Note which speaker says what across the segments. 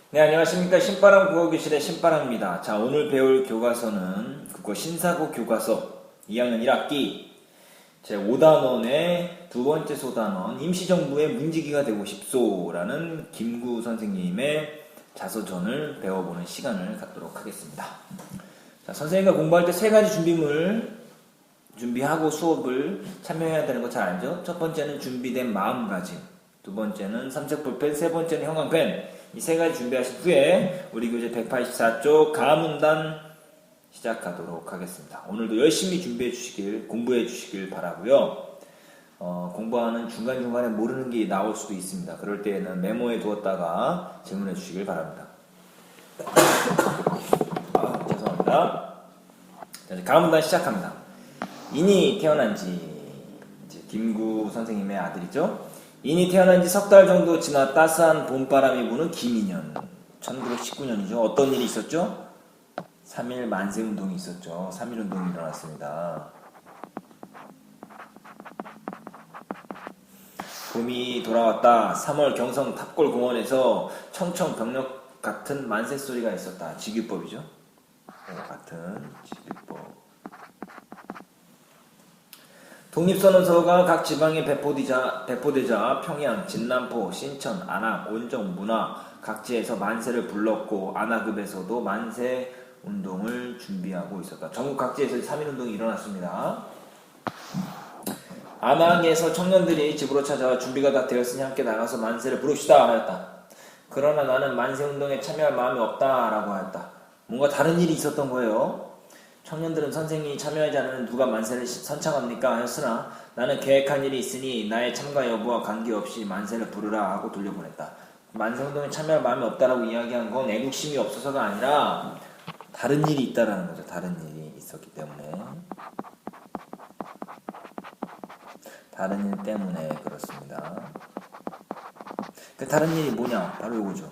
Speaker 1: 네, 안녕하십니까. 신바람 국어교실의 신바람입니다. 자, 오늘 배울 교과서는 국어 신사고 교과서 2학년 1학기 제5단원의 두 번째 소단원 임시정부의 문지기가 되고 싶소라는 김구 선생님의 자서전을 배워보는 시간을 갖도록 하겠습니다. 자, 선생님과 공부할 때 세 가지 준비하고 수업을 참여해야 되는 거 잘 알죠? 첫 번째는 준비된 마음가짐, 두 번째는 삼색볼펜, 세 번째는 형광펜. 이 세 가지 준비하신 후에 우리 교재 184쪽 가문단 시작하도록 하겠습니다. 오늘도 열심히 공부해 주시길 바라고요. 공부하는 중간중간에 모르는 게 나올 수도 있습니다. 그럴 때에는 메모해 두었다가 질문해 주시길 바랍니다. 죄송합니다. 자, 이제 가문단 시작합니다. 인이 태어난 지 김구 선생님의 아들이죠. 인이 태어난 지 석 달 정도 지나 따스한 봄바람이 부는 김인년 1919년이죠. 어떤 일이 있었죠? 3.1 만세운동이 있었죠. 3.1운동이 일어났습니다. 봄이 돌아왔다. 3월 경성 탑골공원에서 청청병력 같은 만세 소리가 있었다. 직유법이죠. 같은 직유법. 독립선언서가 각 지방에 배포되자 평양, 진남포, 신천, 안악, 온정, 문화 각지에서 만세를 불렀고 안악읍에서도 만세 운동을 준비하고 있었다. 전국 각지에서 3.1운동이 일어났습니다. 안악에서 청년들이 집으로 찾아와 준비가 다 되었으니 함께 나가서 만세를 부릅시다 하였다. 그러나 나는 만세운동에 참여할 마음이 없다라고 하였다. 뭔가 다른 일이 있었던 거예요. 청년들은 선생이 참여하지 않으면 누가 만세를 선창합니까? 하였으나 나는 계획한 일이 있으니 나의 참가 여부와 관계없이 만세를 부르라 하고 돌려보냈다. 만세운동에 참여할 마음이 없다라고 이야기한 건 애국심이 없어서가 아니라 다른 일이 있다라는 거죠. 다른 일이 있었기 때문에. 다른 일 때문에 그렇습니다. 그 다른 일이 뭐냐? 바로 이거죠.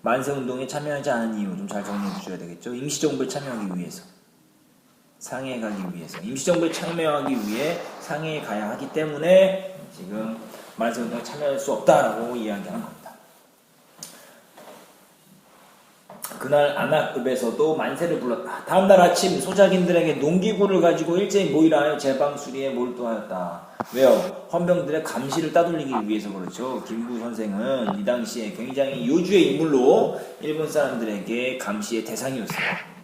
Speaker 1: 만세운동에 참여하지 않은 이유 좀 잘 정리해 주셔야 되겠죠. 임시정부에 참여하기 위해서. 상해에 가기 위해서. 임시정부에 참여하기 위해 상해에 가야 하기 때문에 지금 만세운동에 참여할 수 없다라고 이야기하는 겁니다. 그날 안악읍에서도 만세를 불렀다. 다음날 아침 소작인들에게 농기구를 가지고 일제히 모이라 하여 제방 수리에 몰두하였다. 왜요? 헌병들의 감시를 따돌리기 위해서 그렇죠. 김구 선생은 이 당시에 굉장히 요주의 인물로 일본 사람들에게 감시의 대상이었어요.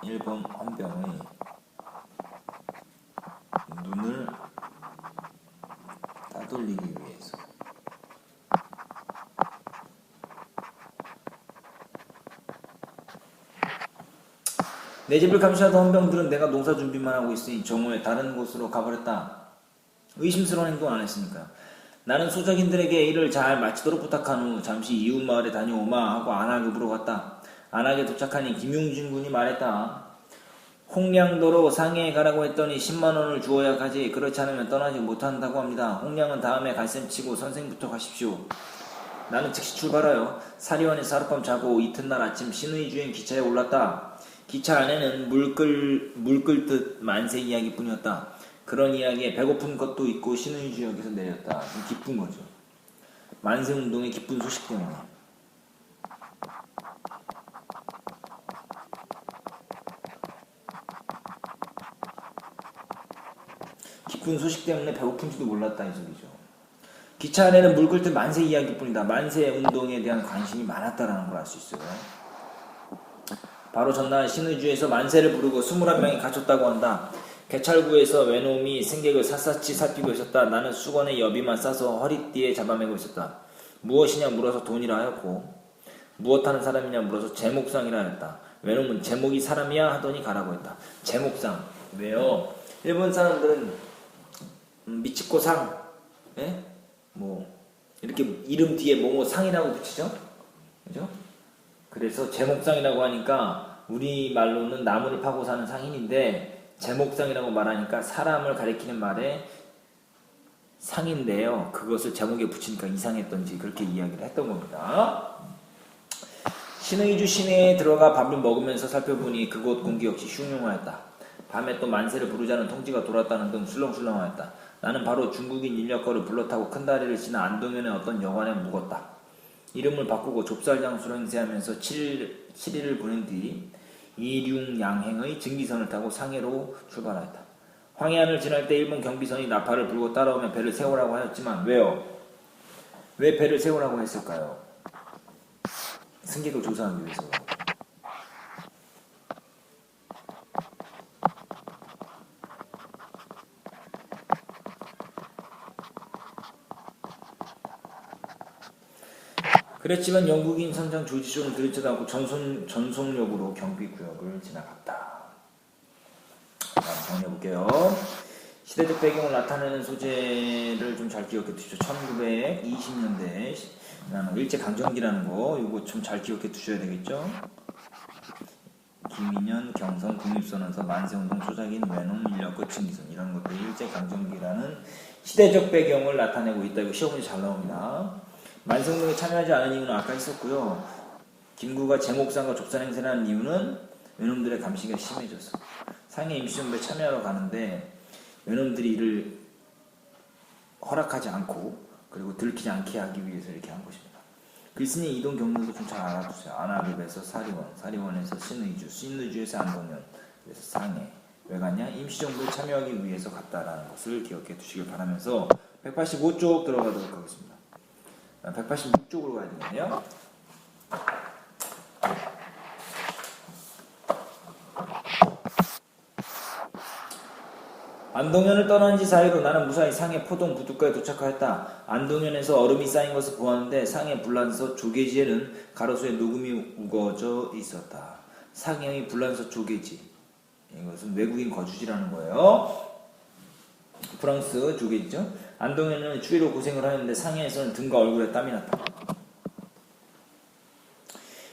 Speaker 1: 일본 헌병의 눈을 따돌리기 위해서. 내 집을 감시하던 헌병들은 내가 농사 준비만 하고 있으니 정오에 다른 곳으로 가버렸다. 의심스러운 행동 안 했으니까요. 나는 소작인들에게 일을 잘 마치도록 부탁한 후 잠시 이웃 마을에 다녀오마 하고 안악읍으로 갔다. 안악에 도착하니 김용준 군이 말했다. 홍량도로 상해에 가라고 했더니 10만원을 주어야 가지. 그렇지 않으면 떠나지 못한다고 합니다. 홍량은 다음에 갈셈 치고 선생부터 가십시오. 나는 즉시 출발하여 사리원에서 하룻밤 자고 이튿날 아침 신의주행 기차에 올랐다. 기차 안에는 물 끓듯 만세 이야기뿐이었다. 그런 이야기에 배고픈 것도 있고 신의주역에서 내렸다. 좀 기쁜 거죠. 만세운동의 기쁜 소식 때문에. 기쁜 소식 때문에 배고픈지도 몰랐다 이 소리죠. 기차 안에는 물 끓듯 만세 이야기뿐이다. 만세 운동에 대한 관심이 많았다라는 걸 알 수 있어요. 바로 전날 신의주에서 만세를 부르고 21명이 갇혔다고 한다. 개찰구에서 외놈이 승객을 샅샅이 살피고 있었다. 나는 수건에 여비만 싸서 허리띠에 잡아매고 있었다. 무엇이냐 물어서 돈이라 하였고 무엇하는 사람이냐 물어서 제목상이라 하였다. 외놈은 제목이 사람이야 하더니 가라고 했다. 제목상. 왜요? 일본 사람들은 미치코상 이렇게 이름 뒤에 뭐뭐 상이라고 붙이죠? 그죠? 그래서 제목상이라고 하니까 우리말로는 나무를 파고 사는 상인인데 제목상이라고 말하니까 사람을 가리키는 말에 상인데요. 그것을 제목에 붙이니까 이상했던지 그렇게 이야기를 했던 겁니다. 신의주 시내에 들어가 밥을 먹으면서 살펴보니 그곳 공기 역시 흉흉하였다. 밤에 또 만세를 부르자는 통지가 돌았다는 등 술렁술렁하였다. 나는 바로 중국인 인력거를 불러타고 큰 다리를 지나 안동현의 어떤 여관에 묵었다. 이름을 바꾸고 좁쌀장수로 행세하면서 7일을 보낸 뒤 이륙양행의 증기선을 타고 상해로 출발하였다. 황해안을 지날 때 일본 경비선이 나팔을 불고 따라오며 배를 세우라고 하였지만 왜요? 왜 배를 세우라고 했을까요? 승객을 조사하기 위해서. 그랬지만 영국인 선장 조지존은 들이지도 않고 전속력으로 경비구역을 지나갔다. 정리해볼게요. 시대적 배경을 나타내는 소재를 좀 잘 기억해 두시죠. 1920년대 일제강점기라는 거 이거 좀 잘 기억해 두셔야 되겠죠. 김인현, 경성, 국립선언서, 만세운동, 소작인, 외농, 인력거, 증기선 이런 것들이 일제강점기라는 시대적 배경을 나타내고 있다. 이거 시험문제 잘 나옵니다. 만세운동에 참여하지 않은 이유는 아까 있었고요. 김구가 제목상과 좁쌀행세라는 이유는 외놈들의 감시가 심해졌어. 상해 임시정부에 참여하러 가는데 외놈들이 이를 허락하지 않고 그리고 들키지 않게 하기 위해서 이렇게 한 것입니다. 글쓴이 이동 경로도 좀 잘 알아두세요. 안압읍에서 사리원, 사리원에서 신의주, 신의주에서 안동현, 그래서 상해. 왜 갔냐? 임시정부에 참여하기 위해서 갔다라는 것을 기억해 두시길 바라면서 185쪽 들어가도록 하겠습니다. 186쪽으로 가야 되겠네요. 안동현을 떠난 지 4일후 나는 무사히 상해 포동 부두가에 도착하였다. 안동현에서 얼음이 쌓인 것을 보았는데 상해 불란서 조개지에는 가로수에 녹음이 우거져 있었다. 상해의 불란서 조개지. 이것은 외국인 거주지라는 거예요. 프랑스 조개지죠. 안동현은 추위로 고생을 하였는데 상해에서는 등과 얼굴에 땀이 났다.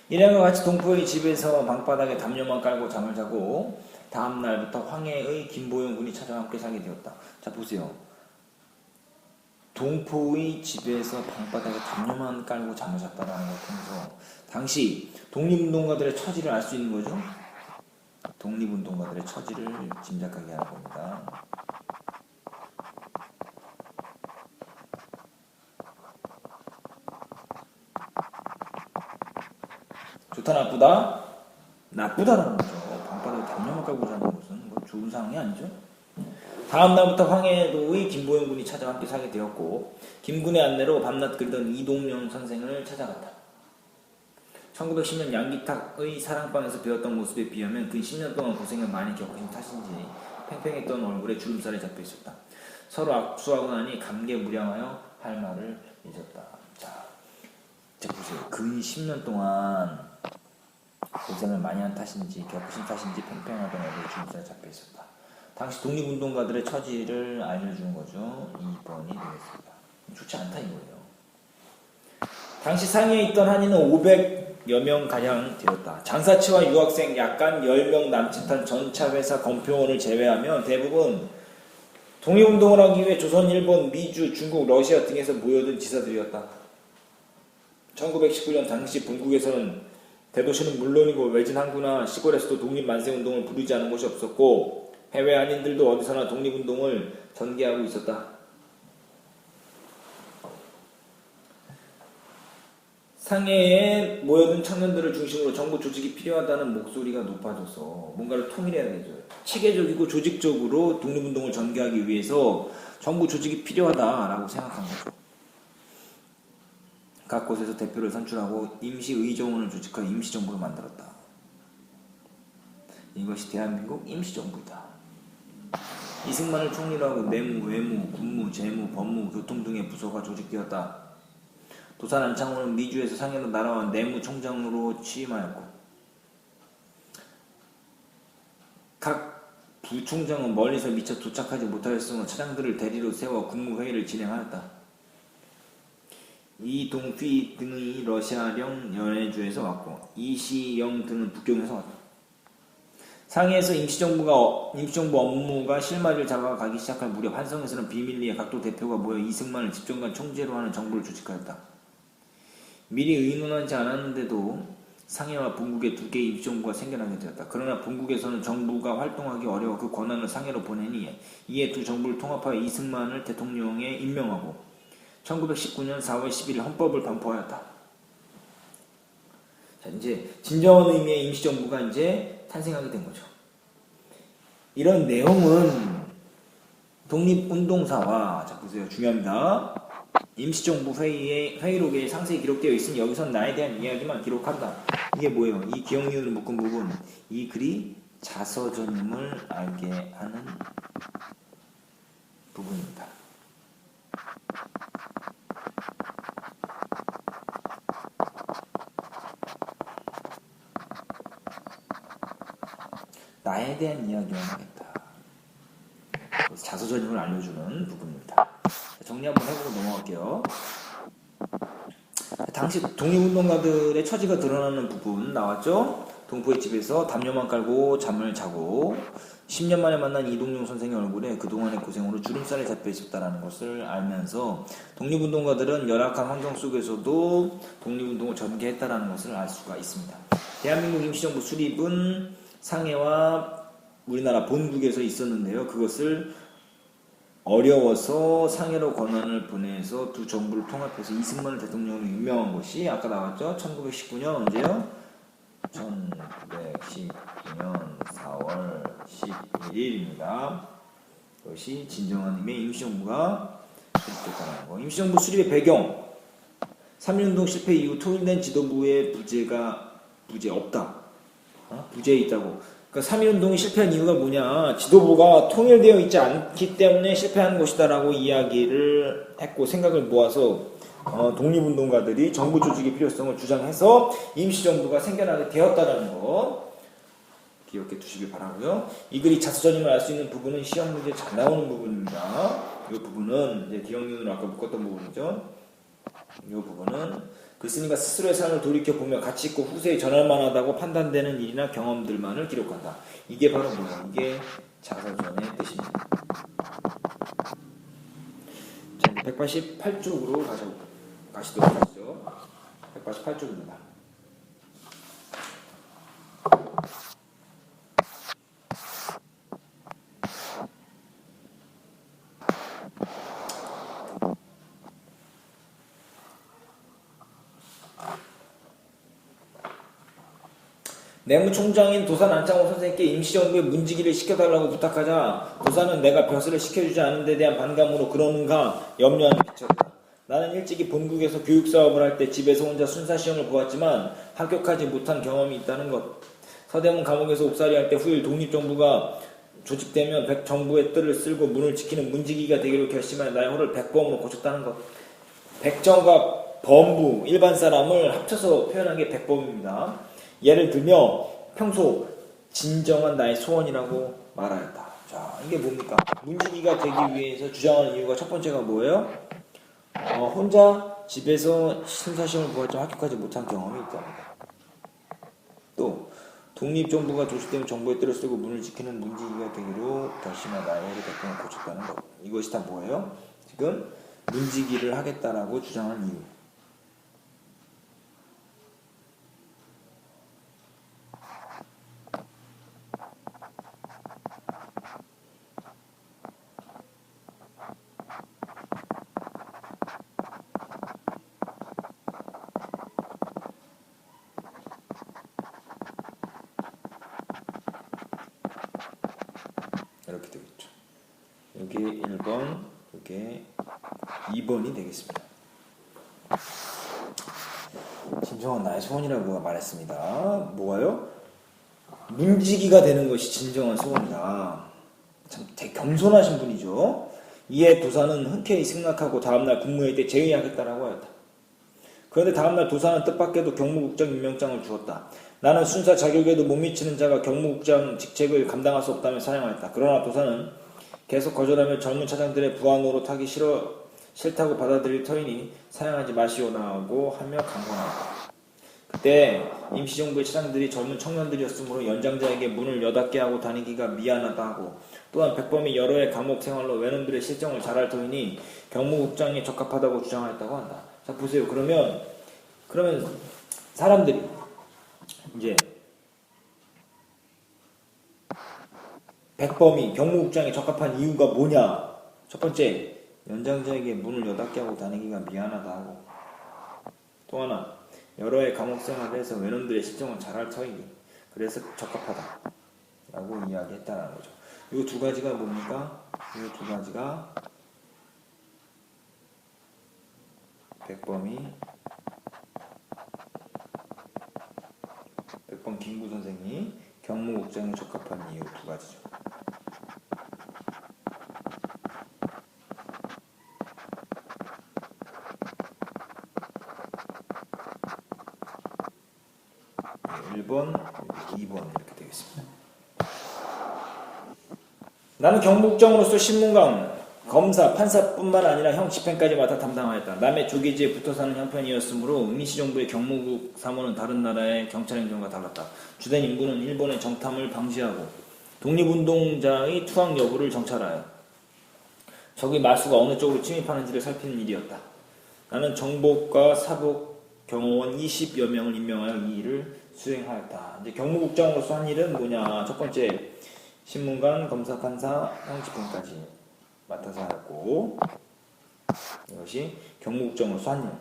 Speaker 1: 이랑과 같이 동포의 집에서 방바닥에 담요만 깔고 잠을 자고 다음 날부터 황해의 김보영 군이 찾아와 함께 살게 되었다. 자 보세요. 동포의 집에서 방바닥에 담요만 깔고 잠을 잤다라는 걸 통해서 당시 독립운동가들의 처지를 알 수 있는 거죠. 독립운동가들의 처지를 짐작하게 하는 겁니다. 좋다 나쁘다? 나쁘다라는 거죠. 방바닥에 담요만 깔고 자는 것은 뭐 좋은 상황이 아니죠. 다음 날부터 황해도의 김보영 군이 찾아와 함께 살게 되었고 김군의 안내로 밤낮 그리던 이동영 선생을 찾아갔다. 1910년 양기탁의 사랑방에서 배웠던 모습에 비하면 그 10년 동안 고생을 많이 겪으신 탓인지 팽팽했던 얼굴에 주름살이 잡혀 있었다. 서로 악수하고 나니 감개무량하여 할 말을 잊었다. 자 보세요. 근 10년 동안 고생을 많이 한 탓인지 겪으신 탓인지 팽팽하던 얼굴에 주름살이 잡혀 있었다. 당시 독립운동가들의 처지를 알려주는 거죠. 2번이 되겠습니다. 좋지 않다 이거예요. 당시 상해에 있던 한인은 500여 명가량 되었다. 장사치와 유학생 약간 10명 남짓한 전차 회사 검표원을 제외하면 대부분 독립운동을 하기 위해 조선, 일본, 미주, 중국, 러시아 등에서 모여든 지사들이었다. 1919년 당시 본국에서는 대도시는 물론이고 외진 항구나 시골에서도 독립만세운동을 부르지 않은 곳이 없었고 해외 한인들도 어디서나 독립운동을 전개하고 있었다. 상해에 모여든 청년들을 중심으로 정부 조직이 필요하다는 목소리가 높아져서 뭔가를 통일해야 되죠. 체계적이고 조직적으로 독립운동을 전개하기 위해서 정부 조직이 필요하다라고 생각한 거죠. 각 곳에서 대표를 선출하고 임시의정원을 조직하여 임시정부를 만들었다. 이것이 대한민국 임시정부이다. 이승만을 총리로 하고 내무, 외무, 군무, 재무, 법무, 교통 등의 부서가 조직되었다. 도산 안창호는 미주에서 상해로 날아온 내무총장으로 취임하였고 각 부총장은 멀리서 미처 도착하지 못하였으므로 차장들을 대리로 세워 국무회의를 진행하였다. 이동휘 등의 러시아령 연해주에서 왔고 이시영 등은 북경에서 왔다. 상해에서 임시정부 업무가 실마리를 잡아가기 시작할 무렵 한성에서는 비밀리에 각도 대표가 모여 이승만을 집정관 총재로 하는 정부를 조직하였다. 미리 의논하지 않았는데도 상해와 본국에 두 개의 임시정부가 생겨나게 되었다. 그러나 본국에서는 정부가 활동하기 어려워 그 권한을 상해로 보내니 이에 두 정부를 통합하여 이승만을 대통령에 임명하고 1919년 4월 11일 헌법을 반포하였다. 자, 이제 진정한 의미의 임시정부가 이제 탄생하게 된 거죠. 이런 내용은 독립운동사와, 자 보세요, 중요합니다. 임시정부 회의록에 상세히 기록되어 있으니 여기선 나에 대한 이야기만 기록한다. 이게 뭐예요? 이 기억니은을 묶은 부분, 이 글이 자서전임을 알게 하는 부분입니다. 나에 대한 이야기만 하겠다. 자서전임을 알려주는 부분입니다. 정리 한번 해보고 넘어갈게요. 당시 독립운동가들의 처지가 드러나는 부분 나왔죠? 동포의 집에서 담요만 깔고 잠을 자고 10년 만에 만난 이동용 선생의 얼굴에 그동안의 고생으로 주름살이 잡혀 있었다는 것을 알면서 독립운동가들은 열악한 환경 속에서도 독립운동을 전개했다는 것을 알 수가 있습니다. 대한민국 임시정부 수립은 상해와 우리나라 본국에서 있었는데요. 그것을 어려워서 상해로 권한을 보내서 두 정부를 통합해서 이승만을 대통령으로 임명한 것이 아까 나왔죠? 1919년 언제요? 1919년 4월 11일입니다. 그것이 진정한 의미의 임시정부가 수립됐다는 거. 임시정부 수립의 배경 3.1운동 실패 이후 통일된 지도부의 부재 없다. 부재에 있다고. 그러니까 3.1운동이 실패한 이유가 뭐냐, 지도부가 통일되어 있지 않기 때문에 실패한 것이다라고 이야기를 했고 생각을 모아서 독립운동가들이 정부 조직의 필요성을 주장해서 임시정부가 생겨나게 되었다는 거 기억해 두시길 바라고요. 이 글이 자서전임을 알 수 있는 부분은 시험 문제에 잘 나오는 부분입니다. 이 부분은 이제 기억니은으로 아까 묶었던 부분이죠. 이 부분은 글쓴이가 스스로의 삶을 돌이켜보며 가치 있고 후세에 전할 만하다고 판단되는 일이나 경험들만을 기록한다. 이게 바로 뭐야? 이게 자서전의 뜻입니다. 자, 188쪽으로 가시도록 하시죠. 188쪽입니다. 내무총장인 도산 안창호 선생님께 임시정부의 문지기를 시켜달라고 부탁하자 도산은 내가 벼슬을 시켜주지 않은 데 대한 반감으로 그러는가 염려하는 빛이었다. 나는 일찍이 본국에서 교육사업을 할 때 집에서 혼자 순사시험을 보았지만 합격하지 못한 경험이 있다는 것. 서대문 감옥에서 옥살이 할 때 후일 독립정부가 조직되면 정부의 뜰을 쓸고 문을 지키는 문지기가 되기로 결심하여 나의 호를 백범으로 고쳤다는 것. 백정과 범부, 일반 사람을 합쳐서 표현한 게 백범입니다. 예를 들며 평소 진정한 나의 소원이라고 말하였다. 자, 이게 뭡니까? 문지기가 되기 위해서 주장하는 이유가 첫 번째가 뭐예요? 혼자 집에서 심사시험을 보았지만 합격하지 못한 경험이 있답니다. 또 독립정부가 조직되면 정부의 뜰을 쓰고 문을 지키는 문지기가 되기로 결심한 나의 백범을 고쳤다는 것. 이것이 다 뭐예요? 지금 문지기를 하겠다라고 주장한 이유. 이렇게 되겠죠. 이게 1번, 이게 2번이 되겠습니다. 진정한 나의 소원이라고 말했습니다. 뭐가요? 문지기가 되는 것이 진정한 소원이다. 참 되게 겸손하신 분이죠. 이에 도사는 흔쾌히 승낙하고 다음날 국무회의 때 제의하겠다라고 하였다. 그런데 다음날 도사는 뜻밖에도 경무국장 임명장을 주었다. 나는 순사 자격에도 못 미치는 자가 경무국장 직책을 감당할 수 없다며 사양하였다. 그러나 도사는 계속 거절하며 젊은 차장들의 부하 노릇하기 싫다고 받아들일 터이니 사양하지 마시오라고 하며 강권하였다. 그때 임시정부의 차장들이 젊은 청년들이었으므로 연장자에게 문을 여닫게 하고 다니기가 미안하다 하고 또한 백범이 여러 해 감옥 생활로 외놈들의 실정을 잘 알 터이니 경무국장에 적합하다고 주장하였다고 한다. 자 보세요. 그러면 사람들이 이제 백범이 경무국장에 적합한 이유가 뭐냐? 첫 번째, 연장자에게 문을 여닫게 하고 다니기가 미안하다 하고, 또 하나, 여러 해 감옥 생활을 해서 외놈들의 실정을 잘 알 터이니 그래서 적합하다 라고 이야기했다는 거죠. 이 두 가지가 뭡니까? 이 두 가지가 백범 김구 선생이 경무국장에 적합한 이유 두 가지죠. 네, 1번, 2번 이렇게 되겠습니다. 나는 경무국장으로서 신문관, 검사, 판사뿐만 아니라 형 집행까지 맡아 담당하였다. 남의 조기지에 붙어 사는 형편이었으므로 임시정부의 경무국 사무는 다른 나라의 경찰행정과 달랐다. 주된 임무는 일본의 정탐을 방지하고 독립운동자의 투항 여부를 정찰하여 적의 마수가 어느 쪽으로 침입하는지를 살피는 일이었다. 나는 정복과 사복 경호원 20여 명을 임명하여 이 일을 수행하였다. 이제 경무국장으로서 한 일은 뭐냐? 첫 번째, 신문관, 검사, 판사, 형 집행까지 맡아서 하였고, 이것이 경무국장으로서 한 일.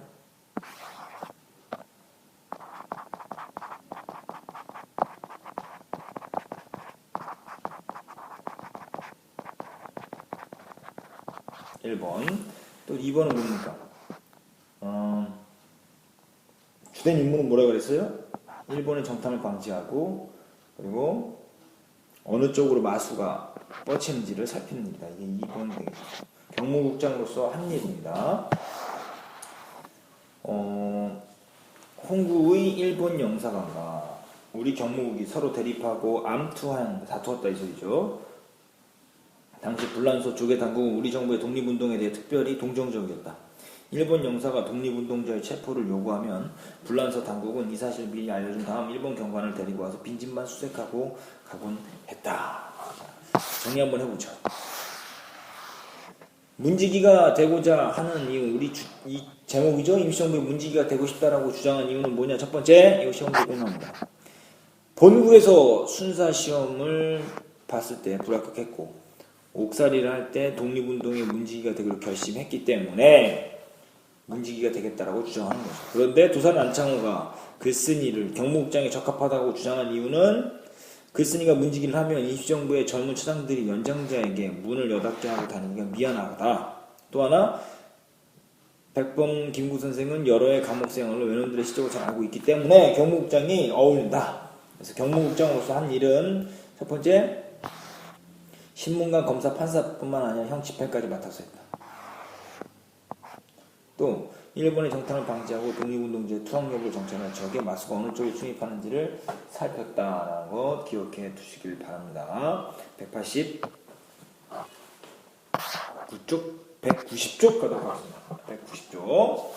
Speaker 1: 또 2번은 뭡니까? 주된 임무는 뭐라고 그랬어요? 일본의 정탐을 방지하고, 그리고 어느 쪽으로 마수가 뻗치는지를 살피는 일이다. 이게 2번 되겠죠. 경무국장으로서 한 일입니다. 홍구의 일본 영사관과 우리 경무국이 서로 대립하고 암투하였는데 다투었다 이 소리죠. 당시 불란서 조계 당국은 우리 정부의 독립운동에 대해 특별히 동정적이었다. 일본 영사가 독립운동자의 체포를 요구하면 불란서 당국은 이 사실을 미리 알려준 다음 일본 경관을 데리고 와서 빈집만 수색하고 가곤 했다. 정리 한번 해보죠. 문지기가 되고자 하는 이유, 이 제목이죠. 임시정부의 문지기가 되고 싶다라고 주장한 이유는 뭐냐? 첫 번째, 이거 시험에 끝납니다. 본국에서 순사시험을 봤을 때 불합격했고 옥살이를 할 때 독립운동의 문지기가 되기로 결심했기 때문에 문지기가 되겠다라고 주장하는 거죠. 그런데 도산 안창호가 글쓴이를 경무국장에 적합하다고 주장한 이유는 글쓴이가 문지기를 하면 임시정부의 젊은 처장들이 연장자에게 문을 여닫게 하고 다니기가 미안하다. 또 하나, 백범 김구 선생은 여러 해 감옥 생활을 외놈들의 실적을 잘 알고 있기 때문에 경무국장이 어울린다. 그래서 경무국장으로서 한 일은 첫 번째, 신문관, 검사, 판사뿐만 아니라 형 집행까지 맡아서 했다. 또 일본의 정탐을 방지하고 독립운동자의 투항 여부를 정찰하여 적의 마수가 어느 쪽에 침입하는지를 살폈다라는 것 기억해 두시길 바랍니다. 189쪽, 190쪽 가도록 하겠습니다. 190쪽.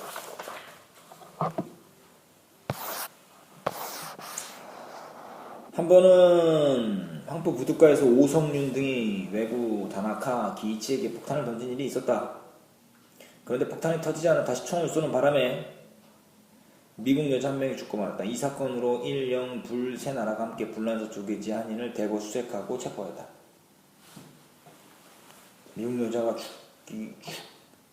Speaker 1: 한 번은 황포 부둣가에서 오성윤 등이 외구 다나카 기이치에게 폭탄을 던진 일이 있었다. 그런데 폭탄이 터지지 않아 다시 총을 쏘는 바람에 미국 여자 한 명이 죽고 말았다. 이 사건으로 일, 영, 불 세 나라가 함께 불란서 조계지 한인을 대거 수색하고 체포하였다. 미국 여자가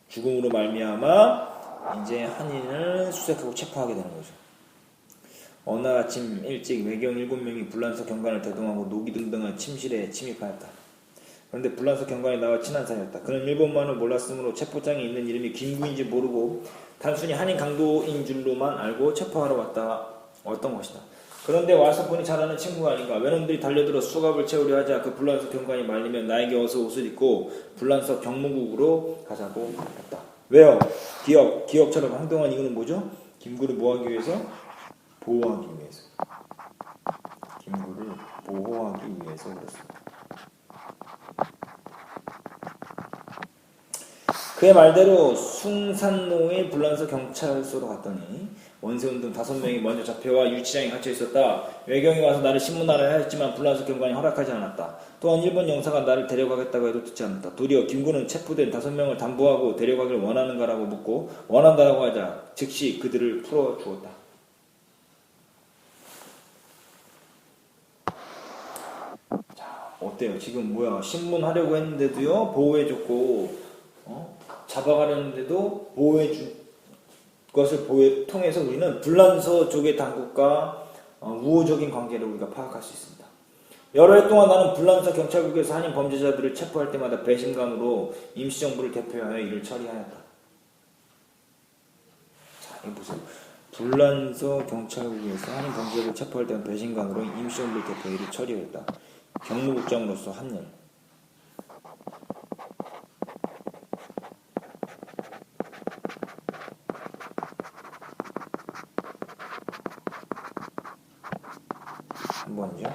Speaker 1: 죽음으로 말미암아 이제 한인을 수색하고 체포하게 되는 거죠. 어느 날 아침 일찍 외경 7명이 불란서 경관을 대동하고 노기 등등한 침실에 침입하였다. 그런데 불란서 경관이 나와 친한 사이였다. 그는 일본말을 몰랐으므로 체포장에 있는 이름이 김구인지 모르고 단순히 한인 강도인 줄로만 알고 체포하러 왔던 것이다. 그런데 와서 보니 잘 아는 친구가 아닌가. 외놈들이 달려들어 수갑을 채우려 하자 그 불란서 경관이 말리면 나에게 어서 옷을 입고 불란서 경무국으로 가자고 했다. 왜요? 기억처럼 행동한 이유는 뭐죠? 김구를 뭐하기 위해서? 보호하기 위해서. 김구를 보호하기 위해서 그렇습니다. 그의 말대로 숭산로의 불란서 경찰서로 갔더니 원세훈 등 5명이 먼저 잡혀와 유치장에 갇혀 있었다. 외경이 와서 나를 신문하라 하였지만 불란서 경관이 허락하지 않았다. 또한 일본 영사가 나를 데려가겠다고 해도 듣지 않았다. 도리어 김구는 체포된 5명을 담보하고 데려가길 원하는가라고 묻고 원한다라고 하자 즉시 그들을 풀어주었다. 어때요? 지금 뭐야? 신문하려고 했는데도요, 보호해줬고, 잡아가려는데도 보호해준 것을 통해서 우리는 불란서 쪽의 당국과 우호적인 관계를 우리가 파악할 수 있습니다. 여러 해 동안 나는 불란서 경찰국에서 한인 범죄자들을 체포할 때마다 배신감으로 임시정부를 대표하여 이를 처리하였다. 자, 이거 보세요. 불란서 경찰국에서 한인 범죄자들을 체포할 때마다 배신감으로 임시정부를 대표하여 이를 처리하였다. 경무국장으로서 한 일. 한 번이죠.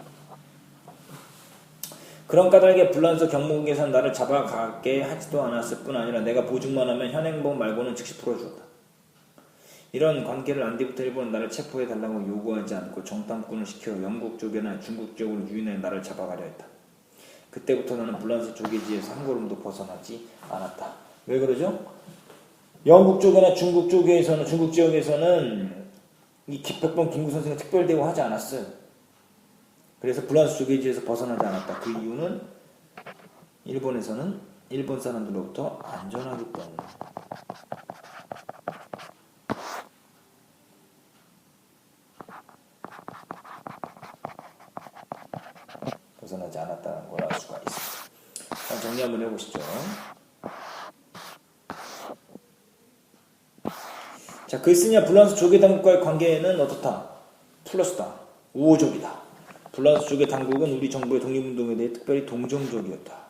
Speaker 1: 그런 까닭에 불란서 경무국에서는 나를 잡아가게 하지도 않았을 뿐 아니라 내가 보증만 하면 현행범 말고는 즉시 풀어주었다. 이런 관계를 안 뒤부터 일본은 나를 체포해달라고 요구하지 않고 정탐꾼을 시켜 영국 쪽이나 중국 쪽으로 유인해 나를 잡아가려 했다. 그때부터 나는 불란서 조계지에서 한 걸음도 벗어나지 않았다. 왜 그러죠? 영국 쪽이나 중국 쪽에서는, 중국 지역에서는 이 백범 김구 선생은 특별대우 하지 않았어요. 그래서 불란서 조계지에서 벗어나지 않았다. 그 이유는 일본에서는 일본 사람들로부터 안전하기 때문에. 벗어나지 않았다는 걸 알 수가 있습니다. 자, 정리 한번 해보시죠. 자, 글쓰니아 불란서 조계 당국과의 관계는 어떻다? 플러스다. 우호적이다. 불란서 조계 당국은 우리 정부의 독립운동에 대해 특별히 동정적이었다.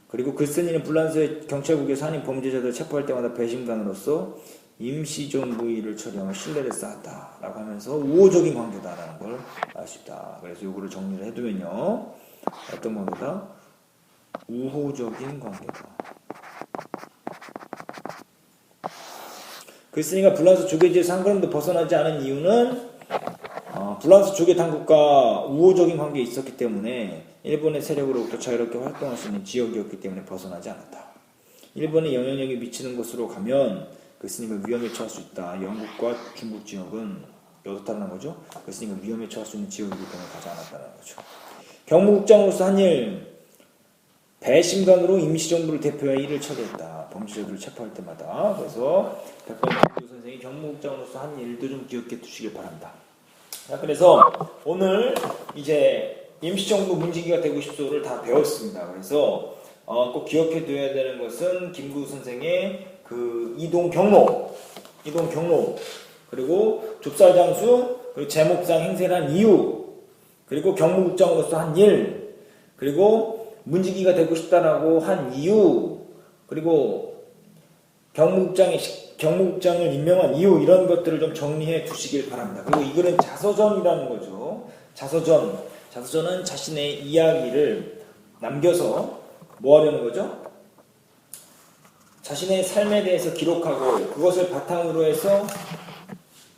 Speaker 1: 그리고 글쓴이는 불란서의 경찰국에서 한인 범죄자들을 체포할 때마다 배심관으로서 임시정부 일을 처리하며 신뢰를 쌓았다 라고 하면서 우호적인 관계다라는 걸 알 수 있다. 그래서 이거를 정리를 해두면요, 어떤 관계다? 우호적인 관계다. 글쓴이가 불란서 조계지에서 한 걸음도 벗어나지 않은 이유는 불란서 조계 당국과 우호적인 관계에 있었기 때문에 일본의 세력으로부터 자유롭게 활동할 수 있는 지역이었기 때문에 벗어나지 않았다. 일본의 영향력이 미치는 곳으로 가면 글쓴이가 위험에 처할 수 있다. 영국과 중국 지역은 어떻다는 거죠? 글쓴이가 위험에 처할 수 있는 지역이기 때문에 가지 않았다는 거죠. 경무국장으로서 한 일, 배심관으로 임시정부를 대표하여 일을 처리했다. 범죄자들을 체포할 때마다. 그래서 백범 김구 선생이 경무국장으로서 한 일도 좀 기억해 두시길 바랍니다. 자, 그래서 오늘 이제 임시정부 문지기가 되고 싶소를 다 배웠습니다. 그래서 꼭 기억해 둬야 되는 것은 김구 선생의 그 이동 경로, 그리고 좁쌀장수, 그리고 제목상 행세를 한 이유, 그리고 경무국장으로서 한 일, 그리고 문지기가 되고 싶다라고 한 이유, 그리고 경무국장을 임명한 이유, 이런 것들을 좀 정리해 두시길 바랍니다. 그리고 이거는 자서전이라는 거죠. 자서전은 자신의 이야기를 남겨서 뭐 하려는 거죠? 자신의 삶에 대해서 기록하고 그것을 바탕으로 해서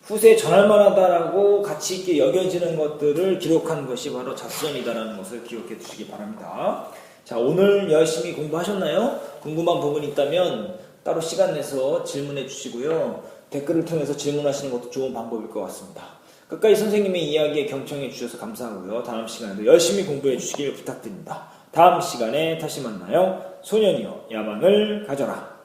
Speaker 1: 후세에 전할 만하다라고 가치 있게 여겨지는 것들을 기록한 것이 바로 자서전이다라는 것을 기억해 두시기 바랍니다. 자, 오늘 열심히 공부하셨나요? 궁금한 부분이 있다면 따로 시간 내서 질문해 주시고요. 댓글을 통해서 질문하시는 것도 좋은 방법일 것 같습니다. 끝까지 선생님의 이야기에 경청해 주셔서 감사하고요. 다음 시간에도 열심히 공부해 주시길 부탁드립니다. 다음 시간에 다시 만나요. 소년이여 야망을 가져라.